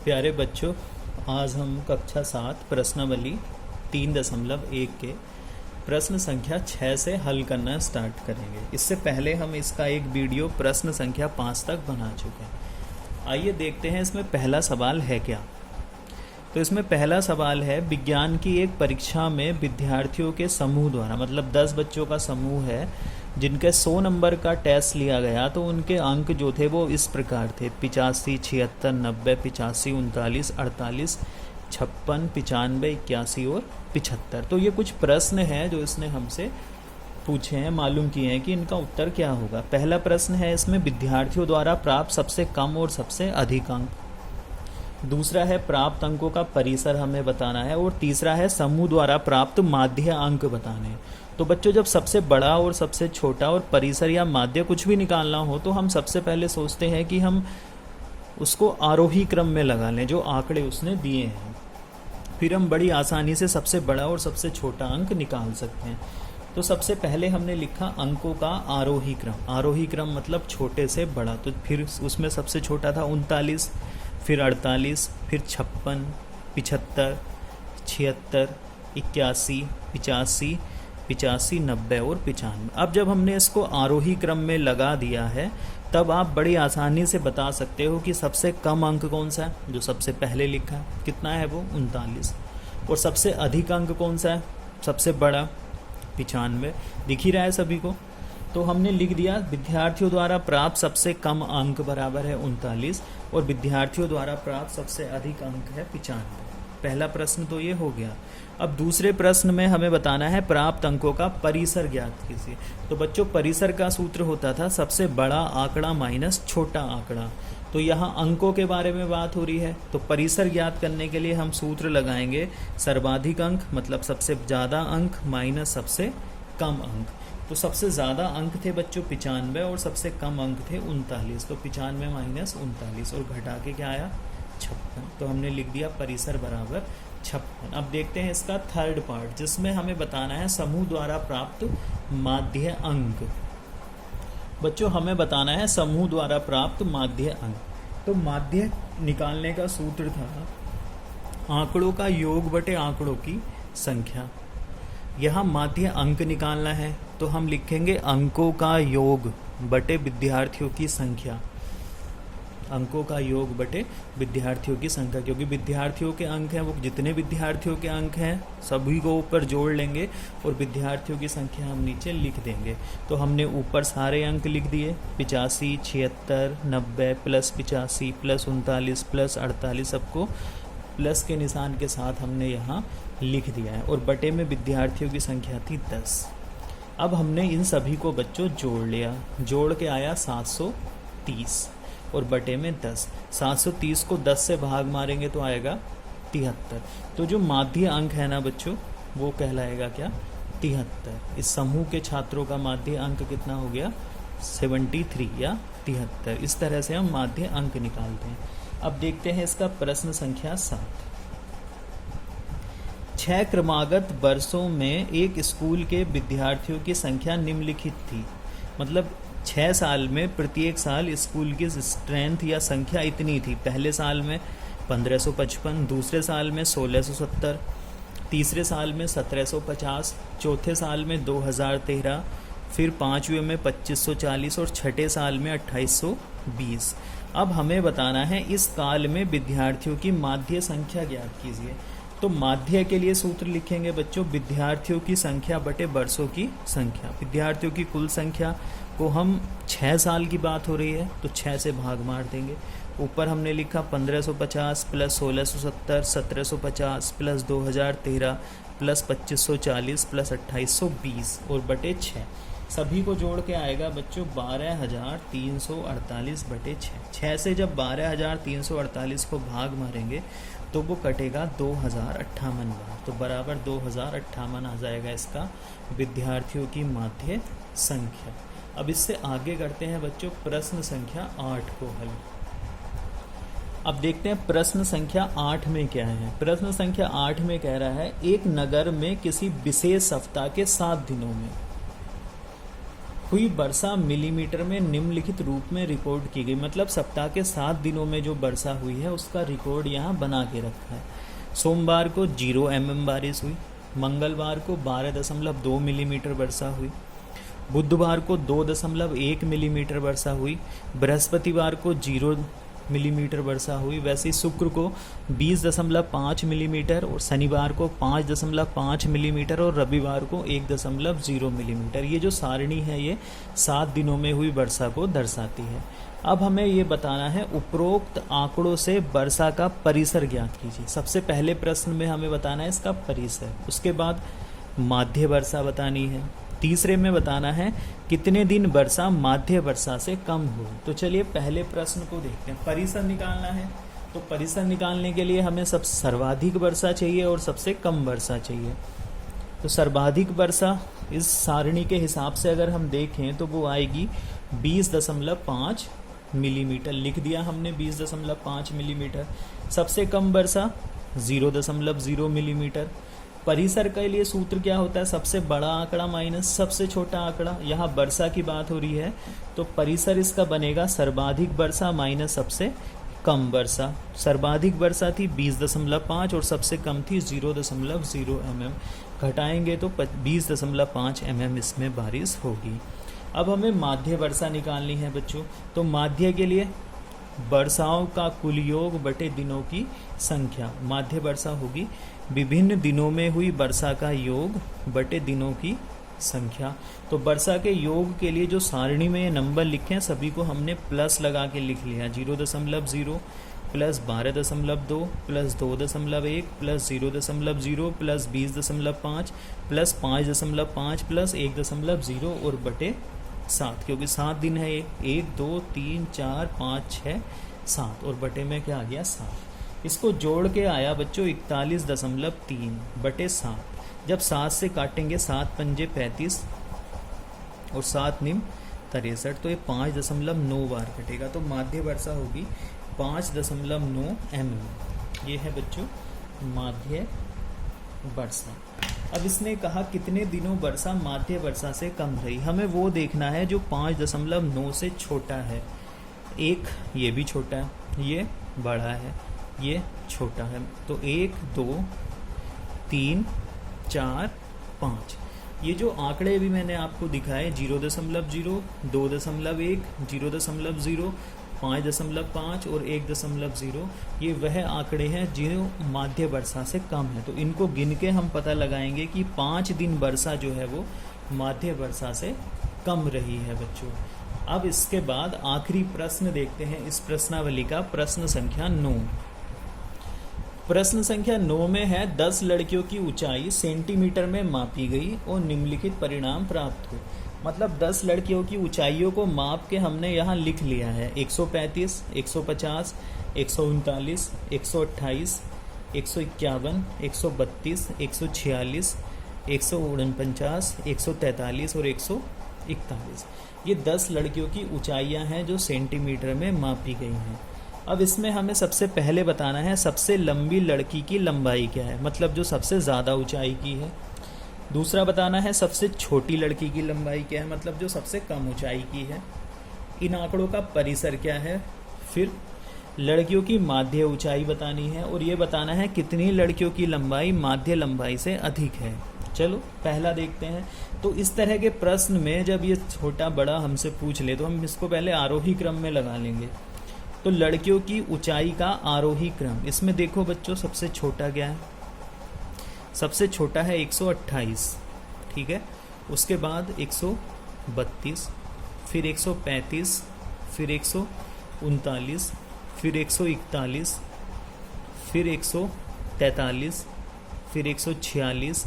प्यारे बच्चों, आज हम कक्षा 7 प्रश्नावली 3.1 के प्रश्न संख्या 6 से हल करना स्टार्ट करेंगे। इससे पहले हम इसका एक वीडियो प्रश्न संख्या 5 तक बना चुके हैं। आइए देखते हैं इसमें पहला सवाल है क्या। तो इसमें पहला सवाल है, विज्ञान की एक परीक्षा में विद्यार्थियों के समूह द्वारा, मतलब 10 बच्चों का समूह है जिनके 100 नंबर का टेस्ट लिया गया, तो उनके अंक जो थे वो इस प्रकार थे: 85, 76, 90, 85, 39, 48, 56, 95, 81 और 75। तो ये कुछ प्रश्न हैं जो इसने हमसे पूछे हैं, मालूम किए हैं कि इनका उत्तर क्या होगा। पहला प्रश्न है इसमें विद्यार्थियों द्वारा प्राप्त सबसे कम और सबसे अधिक अंक। दूसरा है प्राप्त अंकों का परिसर हमें बताना है, और तीसरा है समूह द्वारा प्राप्त माध्य अंक बताने हैं। तो बच्चों, जब सबसे बड़ा और सबसे छोटा और परिसर या माध्य कुछ भी निकालना हो तो हम सबसे पहले सोचते हैं कि हम उसको आरोही क्रम में लगा लें जो आंकड़े उसने दिए हैं, फिर हम बड़ी आसानी से सबसे बड़ा और सबसे छोटा अंक निकाल सकते हैं। तो सबसे पहले हमने लिखा अंकों का आरोही क्रम। आरोही क्रम मतलब छोटे से बड़ा, तो फिर उसमें सबसे छोटा था 39, फिर 48, फिर 56, 75, 76, 81, 85, 85, 90 और 95। अब जब हमने इसको आरोही क्रम में लगा दिया है तब आप बड़ी आसानी से बता सकते हो कि सबसे कम अंक कौन सा है, जो सबसे पहले लिखा है, कितना है वो 39, और सबसे अधिक अंक कौन सा है, सबसे बड़ा 95। दिख ही रहा है सभी को। तो हमने लिख दिया विद्यार्थियों द्वारा प्राप्त सबसे कम अंक बराबर है 39 और विद्यार्थियों द्वारा प्राप्त सबसे अधिक अंक है 95। पहला प्रश्न तो ये हो गया। अब दूसरे प्रश्न में हमें बताना है प्राप्त अंकों का परिसर ज्ञात कीजिए। तो बच्चों, परिसर का सूत्र होता था सबसे बड़ा आंकड़ा माइनस छोटा आंकड़ा। तो यहाँ अंकों के बारे में बात हो रही है, तो परिसर ज्ञात करने के लिए हम सूत्र लगाएंगे सर्वाधिक अंक मतलब सबसे ज़्यादा अंक माइनस सबसे कम अंक। तो सबसे ज़्यादा अंक थे बच्चों 95 और सबसे कम अंक थे 39। तो 95 माइनस 39 और घटा के क्या आया 56। तो हमने लिख दिया परिसर बराबर 56। अब देखते हैं इसका थर्ड पार्ट, जिसमें हमें बताना है समूह द्वारा प्राप्त माध्य अंक। बच्चों, हमें बताना है समूह द्वारा प्राप्त माध्य अंक। तो माध्य निकालने का सूत्र था आंकड़ों का योग बटे आंकड़ों की संख्या। यहाँ माध्य अंक निकालना है तो हम लिखेंगे अंकों का योग बटे विद्यार्थियों की संख्या। अंकों का योग बटे विद्यार्थियों की संख्या, क्योंकि विद्यार्थियों के अंक हैं, वो जितने विद्यार्थियों के अंक हैं सभी को ऊपर जोड़ लेंगे और विद्यार्थियों की संख्या हम नीचे लिख देंगे। तो हमने ऊपर सारे अंक लिख दिए 85, 76, 90 प्लस 85 प्लस 39 प्लस 48, सबको प्लस के निशान के साथ हमने यहाँ लिख दिया है, और बटे में विद्यार्थियों की संख्या थी 10। अब हमने इन सभी को बच्चों जोड़ लिया, जोड़ के आया 730 और बटे में 10। 730 को 10 से भाग मारेंगे तो आएगा 73। तो जो माध्य अंक है ना बच्चों, वो कहलाएगा क्या 73। इस समूह के छात्रों का माध्य अंक कितना हो गया 73 या 73। इस तरह से हम माध्य अंक निकालते हैं। अब देखते हैं इसका प्रश्न संख्या 7। 6 क्रमागत वर्षों में एक स्कूल के विद्यार्थियों की संख्या निम्नलिखित थी। मतलब 6 साल में प्रत्येक साल स्कूल की स्ट्रेंथ या संख्या इतनी थी। पहले साल में 1555, दूसरे साल में 1670, तीसरे साल में 1750, चौथे साल में 2013, फिर पाँचवें में 2540 और छठे साल में 2820। अब हमें बताना है इस काल में विद्यार्थियों की माध्य संख्या ज्ञात कीजिए। तो माध्य के लिए सूत्र लिखेंगे बच्चों विद्यार्थियों की संख्या बटे वर्षों की संख्या। विद्यार्थियों की कुल संख्या को हम 6 साल की बात हो रही है तो 6 से भाग मार देंगे। ऊपर हमने लिखा 1550 प्लस 1670, 1750 प्लस 2013 प्लस 2540 प्लस 2820 और बटे 6। सभी को जोड़ के आएगा बच्चों 12,348 बटे 6। 6 से जब 12,348 को भाग मारेंगे तो वो कटेगा 2058 बार, तो बराबर 2058 आ जाएगा इसका विद्यार्थियों की माध्य संख्या। अब इससे आगे करते हैं बच्चों प्रश्न संख्या 8 को हल। अब देखते हैं प्रश्न संख्या 8 में क्या है। प्रश्न संख्या 8 में कह रहा है एक नगर में किसी विशेष सप्ताह के 7 दिनों में हुई वर्षा मिलीमीटर में निम्नलिखित रूप में रिकॉर्ड की गई। मतलब सप्ताह के 7 दिनों में जो वर्षा हुई है उसका रिकॉर्ड यहाँ बना के रखा है। सोमवार को 0 mm बारिश हुई, मंगलवार को 12.2 मिलीमीटर वर्षा हुई, बुधवार को 2.1 मिलीमीटर वर्षा हुई, बृहस्पतिवार को 0 मिलीमीटर वर्षा हुई। वैसे ही शुक्र को 20.5 मिलीमीटर और शनिवार को 5.5 मिलीमीटर और रविवार को 1.0 मिलीमीटर। ये जो सारणी है ये 7 दिनों में हुई वर्षा को दर्शाती है। अब हमें ये बताना है उपरोक्त आंकड़ों से वर्षा का परिसर ज्ञात कीजिए। सबसे पहले प्रश्न में हमें बताना है इसका परिसर, उसके बाद माध्य वर्षा बतानी है, तीसरे में बताना है कितने दिन वर्षा माध्य वर्षा से कम हो। तो चलिए पहले प्रश्न को देखते हैं। परिसर निकालना है, तो परिसर निकालने के लिए हमें सब सर्वाधिक वर्षा चाहिए और सबसे कम वर्षा चाहिए। तो सर्वाधिक वर्षा इस सारणी के हिसाब से अगर हम देखें तो वो आएगी 20.5 मिलीमीटर। लिख दिया हमने 20.5 मिलीमीटर। सबसे कम वर्षा 0.0 मिलीमीटर। परिसर के लिए सूत्र क्या होता है? सबसे बड़ा आंकड़ा माइनस सबसे छोटा आंकड़ा। यहाँ वर्षा की बात हो रही है तो परिसर इसका बनेगा सर्वाधिक वर्षा माइनस सबसे कम वर्षा। सर्वाधिक वर्षा थी 20.5 और सबसे कम थी 0.0 mm। घटाएंगे तो 20.5 mm इसमें बारिश होगी। अब हमें माध्य वर्षा निकालनी है बच्चों। तो माध्य के लिए वर्षाओं का कुल योग बटे दिनों की संख्या। माध्य वर्षा होगी विभिन्न दिनों में हुई वर्षा का योग बटे दिनों की संख्या। तो वर्षा के योग के लिए जो सारणी में ये नंबर लिखे हैं सभी को हमने प्लस लगा के लिख लिया। 0.0 plus 12.2 plus 2.1 plus 0.0 plus 20.5 plus 5.5 plus 1.0 और बटे 7, क्योंकि 7 दिन है ये। 1 2 3 4 5 6 7 और बटे में क्या आ गया 7। इसको जोड़ के आया बच्चों 41.3 बटे 7। जब 7 से काटेंगे 7 पंजे 35 और 7 निम 63, तो ये 5.9 बार कटेगा। तो माध्य वर्षा होगी 5.9 mm। ये है बच्चों माध्य वर्षा। अब इसने कहा कितने दिनों वर्षा माध्य वर्षा से कम रही। हमें वो देखना है जो 5.9 से छोटा है। एक ये भी छोटा है, ये बड़ा है, ये छोटा है। तो 1 2 3 4 5 ये जो आंकड़े भी मैंने आपको दिखाए 0.0 2.1 0.0 5.5 और 1.0, ये वह आंकड़े हैं जो माध्य वर्षा से कम है। तो इनको गिन के हम पता लगाएंगे कि 5 दिन वर्षा जो है वो माध्य वर्षा से कम रही है बच्चों। अब इसके बाद आखिरी प्रश्न देखते हैं इस प्रश्नावली का, प्रश्न संख्या 9। प्रश्न संख्या 9 में है 10 लड़कियों की ऊंचाई सेंटीमीटर में मापी गई और निम्नलिखित परिणाम प्राप्त हुए। मतलब 10 लड़कियों की ऊंचाइयों को माप के हमने यहाँ लिख लिया है। 135, 150, 139, 128, 151, 132, 146, 149, 143 और 141। ये 10 लड़कियों की ऊंचाइयाँ हैं जो सेंटीमीटर में मापी गई हैं। अब इसमें हमें सबसे पहले बताना है सबसे लंबी लड़की की लंबाई क्या है, मतलब जो सबसे ज़्यादा ऊंचाई की है। दूसरा बताना है सबसे छोटी लड़की की लंबाई क्या है, मतलब जो सबसे कम ऊंचाई की है। इन आंकड़ों का परिसर क्या है। फिर लड़कियों की माध्य ऊंचाई बतानी है और ये बताना है कितनी लड़कियों की लंबाई माध्य लंबाई से अधिक है। चलो पहला देखते हैं। तो इस तरह के प्रश्न में जब ये छोटा बड़ा हमसे पूछ ले तो हम इसको पहले आरोही क्रम में लगा लेंगे। तो लड़कियों की ऊंचाई का आरोही क्रम, इसमें देखो बच्चों सबसे छोटा क्या है। सबसे छोटा है 128, ठीक है। उसके बाद 132, फिर 135, फिर 139, फिर 141, फिर 143, फिर 146,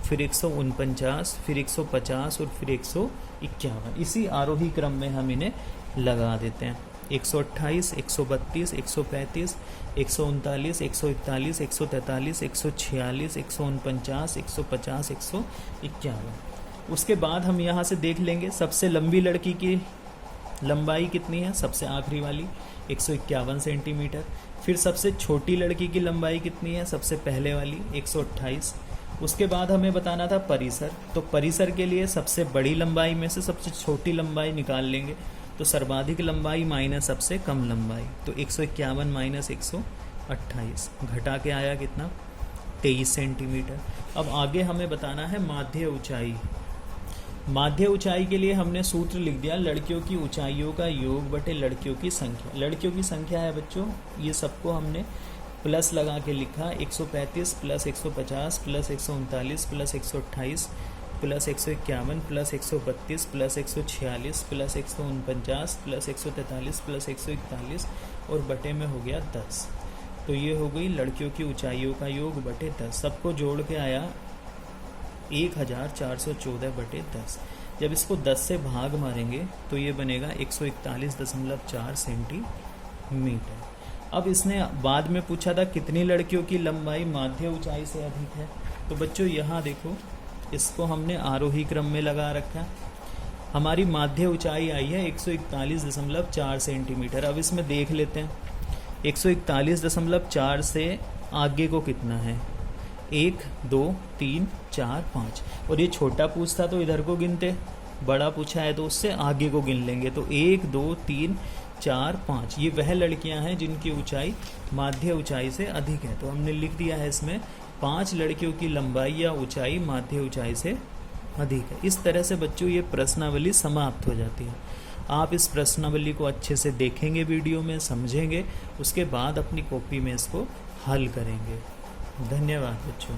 फिर 149, फिर 150 और फिर 151। इसी आरोही क्रम में हम इन्हें लगा देते हैं। 128, 132, 135, 139, 141, 143, 146, 149, 150, 151। उसके बाद हम यहाँ से देख लेंगे सबसे लंबी लड़की की लंबाई कितनी है, सबसे आखिरी वाली 151 सेंटीमीटर। फिर सबसे छोटी लड़की की लंबाई कितनी है, सबसे पहले वाली 128। उसके बाद हमें बताना था परिसर। तो परिसर के लिए सबसे बड़ी लंबाई में से सबसे छोटी लंबाई निकाल लेंगे। तो सर्वाधिक लंबाई माइनस सबसे कम लंबाई, तो 151 माइनस 128 घटा के आया कितना, 23 सेंटीमीटर। अब आगे हमें बताना है माध्य ऊंचाई। माध्य ऊंचाई के लिए हमने सूत्र लिख दिया, लड़कियों की ऊंचाइयों का योग बटे लड़कियों की संख्या। लड़कियों की संख्या है बच्चों, ये सबको हमने प्लस लगा के लिखा, 135 plus 150 plus 139 plus 128 plus 151 plus 132 plus 146 plus 149 plus 143 plus 141 और बटे में हो गया 10। तो ये हो गई लड़कियों की ऊंचाइयों का योग बटे 10। सबको जोड़ के आया 1414 बटे 10। जब इसको 10 से भाग मारेंगे तो ये बनेगा 141.4 सेंटीमीटर। अब इसने बाद में पूछा था कितनी लड़कियों की लंबाई माध्य ऊंचाई से अधिक है। तो बच्चों यहाँ देखो, इसको हमने आरोही क्रम में लगा रखा। हमारी माध्य ऊंचाई आई है 141.4 सेंटीमीटर। अब इसमें देख लेते हैं 141.4 से आगे को कितना है, 1 2 3 4 5। और ये छोटा पूछता तो इधर को गिनते, बड़ा पूछा है तो उससे आगे को गिन लेंगे। तो 1 2 3 4 5 ये वह लड़कियां हैं जिनकी ऊंचाई माध्य ऊंचाई से अधिक है। तो हमने लिख दिया है इसमें 5 लड़कियों की लंबाई या ऊंचाई माध्य ऊंचाई से अधिक है। इस तरह से बच्चों ये प्रश्नावली समाप्त हो जाती है। आप इस प्रश्नावली को अच्छे से देखेंगे, वीडियो में समझेंगे, उसके बाद अपनी कॉपी में इसको हल करेंगे। धन्यवाद बच्चों।